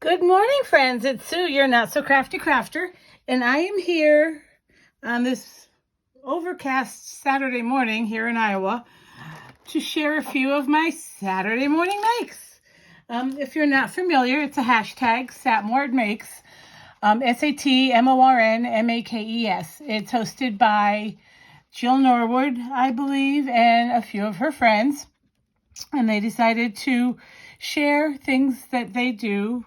Good morning, friends. It's Sue, your Not So Crafty Crafter, and I am here on this overcast Saturday morning here in Iowa to share a few of my Saturday morning makes. If you're not familiar, it's a hashtag, SatMornMakes, SatMornMakes. It's hosted by Jill Norwood, I believe, and a few of her friends, and they decided to share things that they do.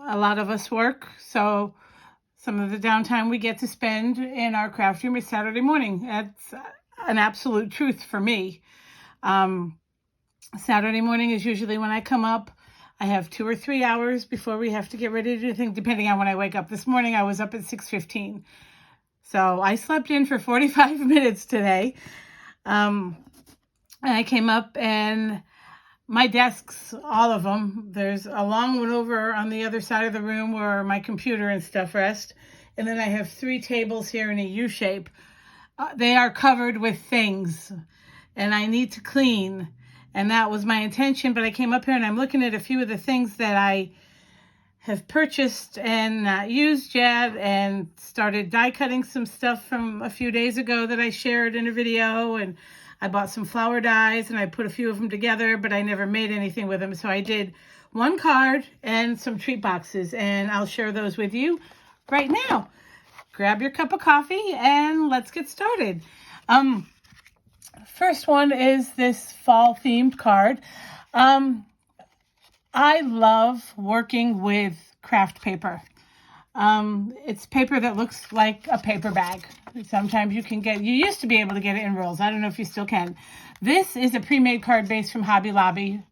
A lot of us work, so some of the downtime we get to spend in our craft room is Saturday morning. That's an absolute truth for me. Saturday morning is usually when I come up. I have 2 or 3 hours before we have to get ready to do things, depending on when I wake up. This morning I was up at 6:15. So I slept in for 45 minutes today. And I came up and my desks, all of them, there's a long one over on the other side of the room where my computer and stuff rest. And then I have 3 tables here in a U shape. They are covered with things and I need to clean. And that was my intention. But I came up here and I'm looking at a few of the things that I have purchased and not used yet, and started die cutting some stuff from a few days ago that I shared in a video. And I bought some flower dies and I put a few of them together, but I never made anything with them. So I did one card and some treat boxes, and I'll share those with you right now. Grab your cup of coffee and let's get started. First one is this fall themed card. I love working with craft paper. It's paper that looks like a paper bag. Sometimes you used to be able to get it in rolls. I don't know if you still can. This is a pre-made card base from Hobby Lobby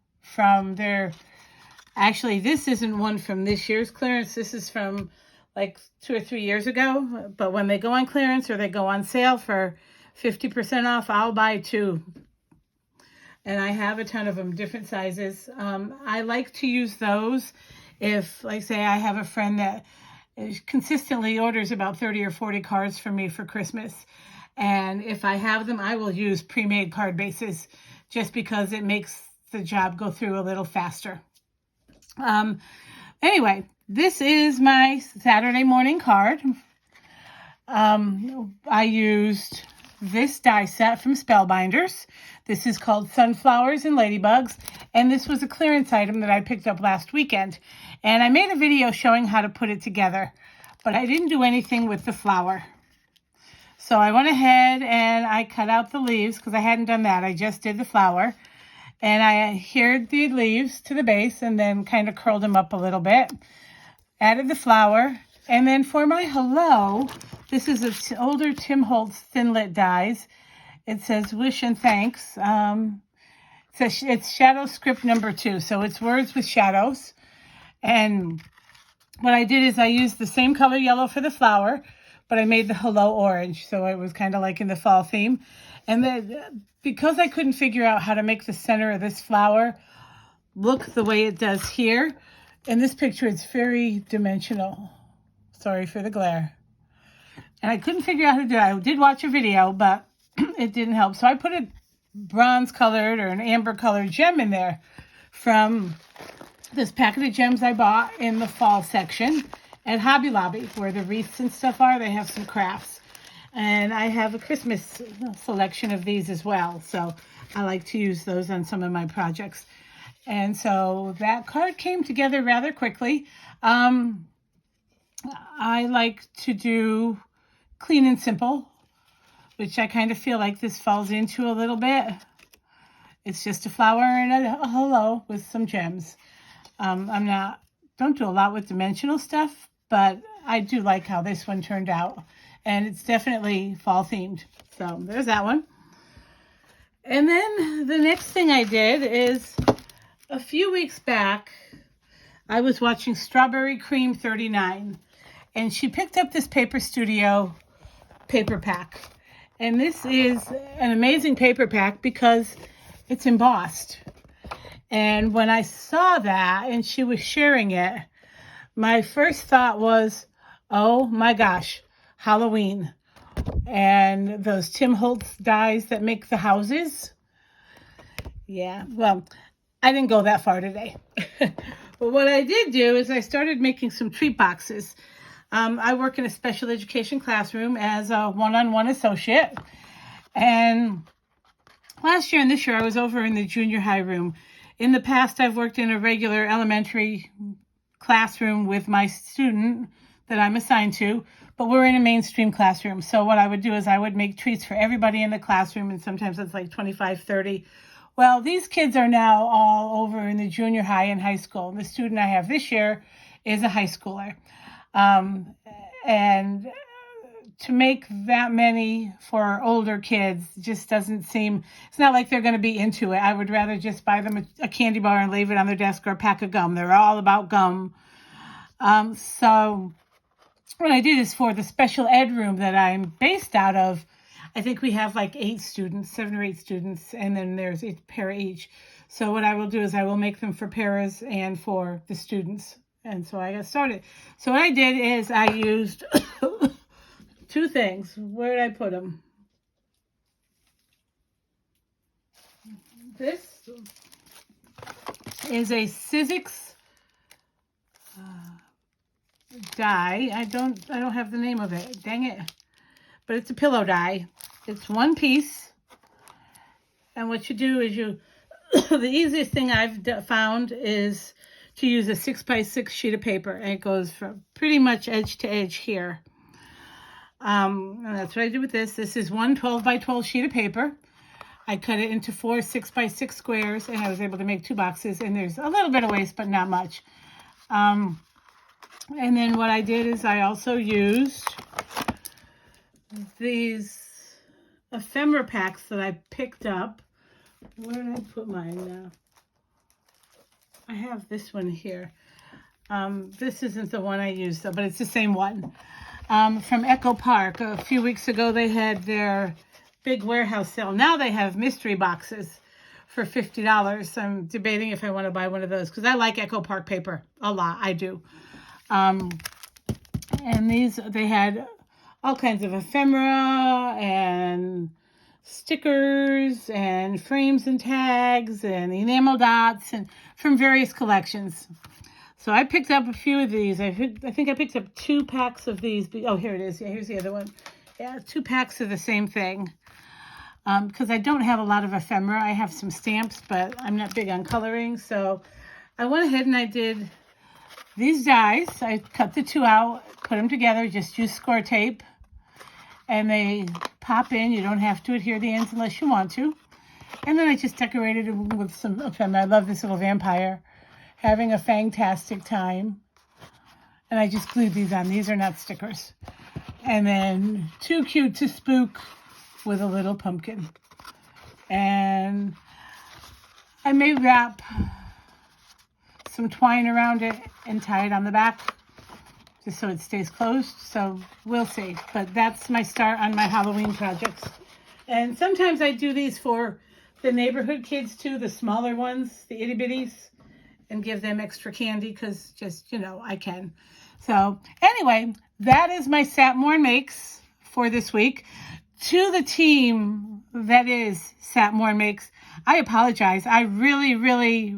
actually, this isn't one from this year's clearance. This is from like 2 or 3 years ago. But when they go on clearance or they go on sale for 50% off, I'll buy 2. And I have a ton of them, different sizes. I like to use those if, like, say, I have a friend that consistently orders about 30 or 40 cards from me for Christmas. And if I have them, I will use pre-made card bases just because it makes the job go through a little faster. Anyway, this is my Saturday morning card. I used this die set from Spellbinders. This is called Sunflowers and Ladybugs, and this was a clearance item that I picked up last weekend. And I made a video showing how to put it together, but I didn't do anything with the flower. So I went ahead and I cut out the leaves because I hadn't done that. I just did the flower, and I adhered the leaves to the base and then kind of curled them up a little bit. Added the flower, and then for my hello, this is an older Tim Holtz Thinlit dies. It says Wish and Thanks. It's shadow script number 2, so it's words with shadows. And what I did is I used the same color yellow for the flower, but I made the hello orange, so it was kind of like in the fall theme. And then because I couldn't figure out how to make the center of this flower look the way it does here, in this picture it's very dimensional. Sorry for the glare. And I couldn't figure out how to do it. I did watch a video, but it didn't help. So I put a bronze colored or an amber colored gem in there from this packet of gems I bought in the fall section at Hobby Lobby, where the wreaths and stuff are. They have some crafts. And I have a Christmas selection of these as well. So I like to use those on some of my projects. And so that card came together rather quickly. I like to do clean and simple, which I kind of feel like this falls into a little bit. It's just a flower and a hello with some gems. Don't do a lot with dimensional stuff, but I do like how this one turned out. And it's definitely fall themed. So there's that one. And then the next thing I did is a few weeks back, I was watching Strawberry Cream 39. And she picked up this Paper Studio paper pack. And this is an amazing paper pack because it's embossed. And when I saw that and she was sharing it, my first thought was, oh my gosh, Halloween. And those Tim Holtz dies that make the houses. Yeah, well, I didn't go that far today. But what I did do is I started making some treat boxes. I work in a special education classroom as a one-on-one associate. And last year and this year, I was over in the junior high room. In the past, I've worked in a regular elementary classroom with my student that I'm assigned to, but we're in a mainstream classroom. So what I would do is I would make treats for everybody in the classroom, and sometimes it's like 25, 30. Well, these kids are now all over in the junior high and high school. The student I have this year is a high schooler. And to make that many for older kids just doesn't seem, it's not like they're going to be into it. I would rather just buy them a candy bar and leave it on their desk, or a pack of gum. They're all about gum. So what I did is for the special ed room that I'm based out of, I think we have like 8 students, 7 or 8 students, and then there's a pair each. So what I will do is I will make them for paras and for the students. And so I got started. So what I did is I used 2 things. Where did I put them? This is a Sizzix die. I don't have the name of it. Dang it. But it's a pillow die. It's 1 piece. And what you do is the easiest thing I've found is to use a 6x6 sheet of paper. And it goes from pretty much edge to edge here. And that's what I did with this. This is 1 12x12 sheet of paper. I cut it into 4 6x6 squares, and I was able to make 2 boxes. And there's a little bit of waste, but not much. And then what I did is I also used these ephemera packs that I picked up. Where did I put mine now? I have this one here. This isn't the one I used, though, but it's the same one. From Echo Park. A few weeks ago, they had their big warehouse sale. Now they have mystery boxes for $50. I'm debating if I want to buy one of those because I like Echo Park paper a lot. I do. And these, they had all kinds of ephemera and stickers and frames and tags and enamel dots and from various collections. So I picked up a few of these. I think I picked up 2 packs of these. Oh, here it is. Yeah, here's the other one. Yeah, 2 packs of the same thing. Because I don't have a lot of ephemera. I have some stamps, but I'm not big on coloring. So I went ahead and I did these dies. I cut the 2 out, put them together, just use score tape. And they pop in. You don't have to adhere the ends unless you want to. And then I just decorated it with some ephemera. I love this little vampire having a fantastic time. And I just glued these on. These are not stickers. And then Too Cute to Spook with a little pumpkin. And I may wrap some twine around it and tie it on the back just so it stays closed. So we'll see. But that's my start on my Halloween projects. And sometimes I do these for the neighborhood kids too, the smaller ones, the itty bitties, and give them extra candy because just, you know, I can. So anyway, that is my Satmorn Makes for this week. To the team that is Satmorn Makes, I apologize. I really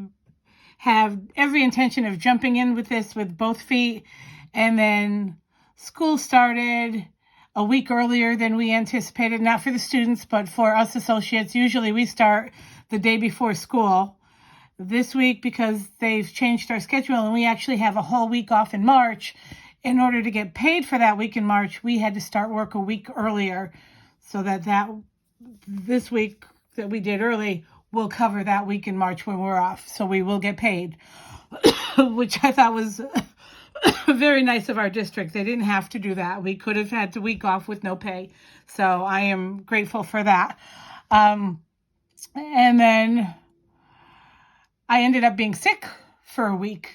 have every intention of jumping in with this with both feet. And then school started a week earlier than we anticipated, not for the students, but for us associates. Usually we start the day before school. This week, because they've changed our schedule and we actually have a whole week off in March, in order to get paid for that week in March, we had to start work a week earlier so that this week that we did early will cover that week in March when we're off. So we will get paid, which I thought was very nice of our district. They didn't have to do that. We could have had the week off with no pay. So I am grateful for that. And then I ended up being sick for a week.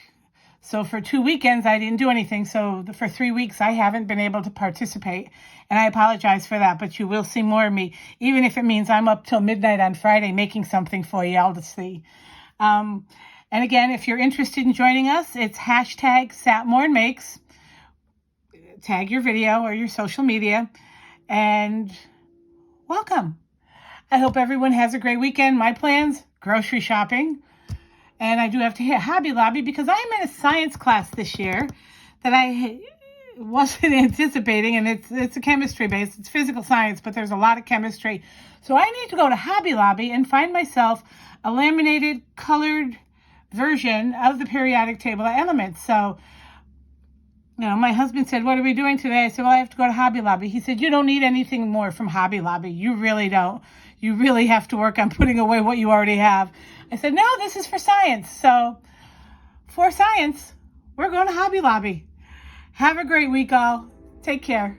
So for 2 weekends, I didn't do anything. So for 3 weeks, I haven't been able to participate. And I apologize for that, but you will see more of me, even if it means I'm up till midnight on Friday making something for you all to see. And again, if you're interested in joining us, it's hashtag Satmorn Makes. Tag your video or your social media. And welcome. I hope everyone has a great weekend. My plans, grocery shopping. And I do have to hit Hobby Lobby because I'm in a science class this year that I wasn't anticipating, and it's a chemistry base. It's physical science, but there's a lot of chemistry. So I need to go to Hobby Lobby and find myself a laminated, colored version of the periodic table of elements. So, my husband said, "What are we doing today?" I said, "Well, I have to go to Hobby Lobby." He said, "You don't need anything more from Hobby Lobby. You really don't. You really have to work on putting away what you already have." I said, "No, this is for science." So for science, we're going to Hobby Lobby. Have a great week, all. Take care.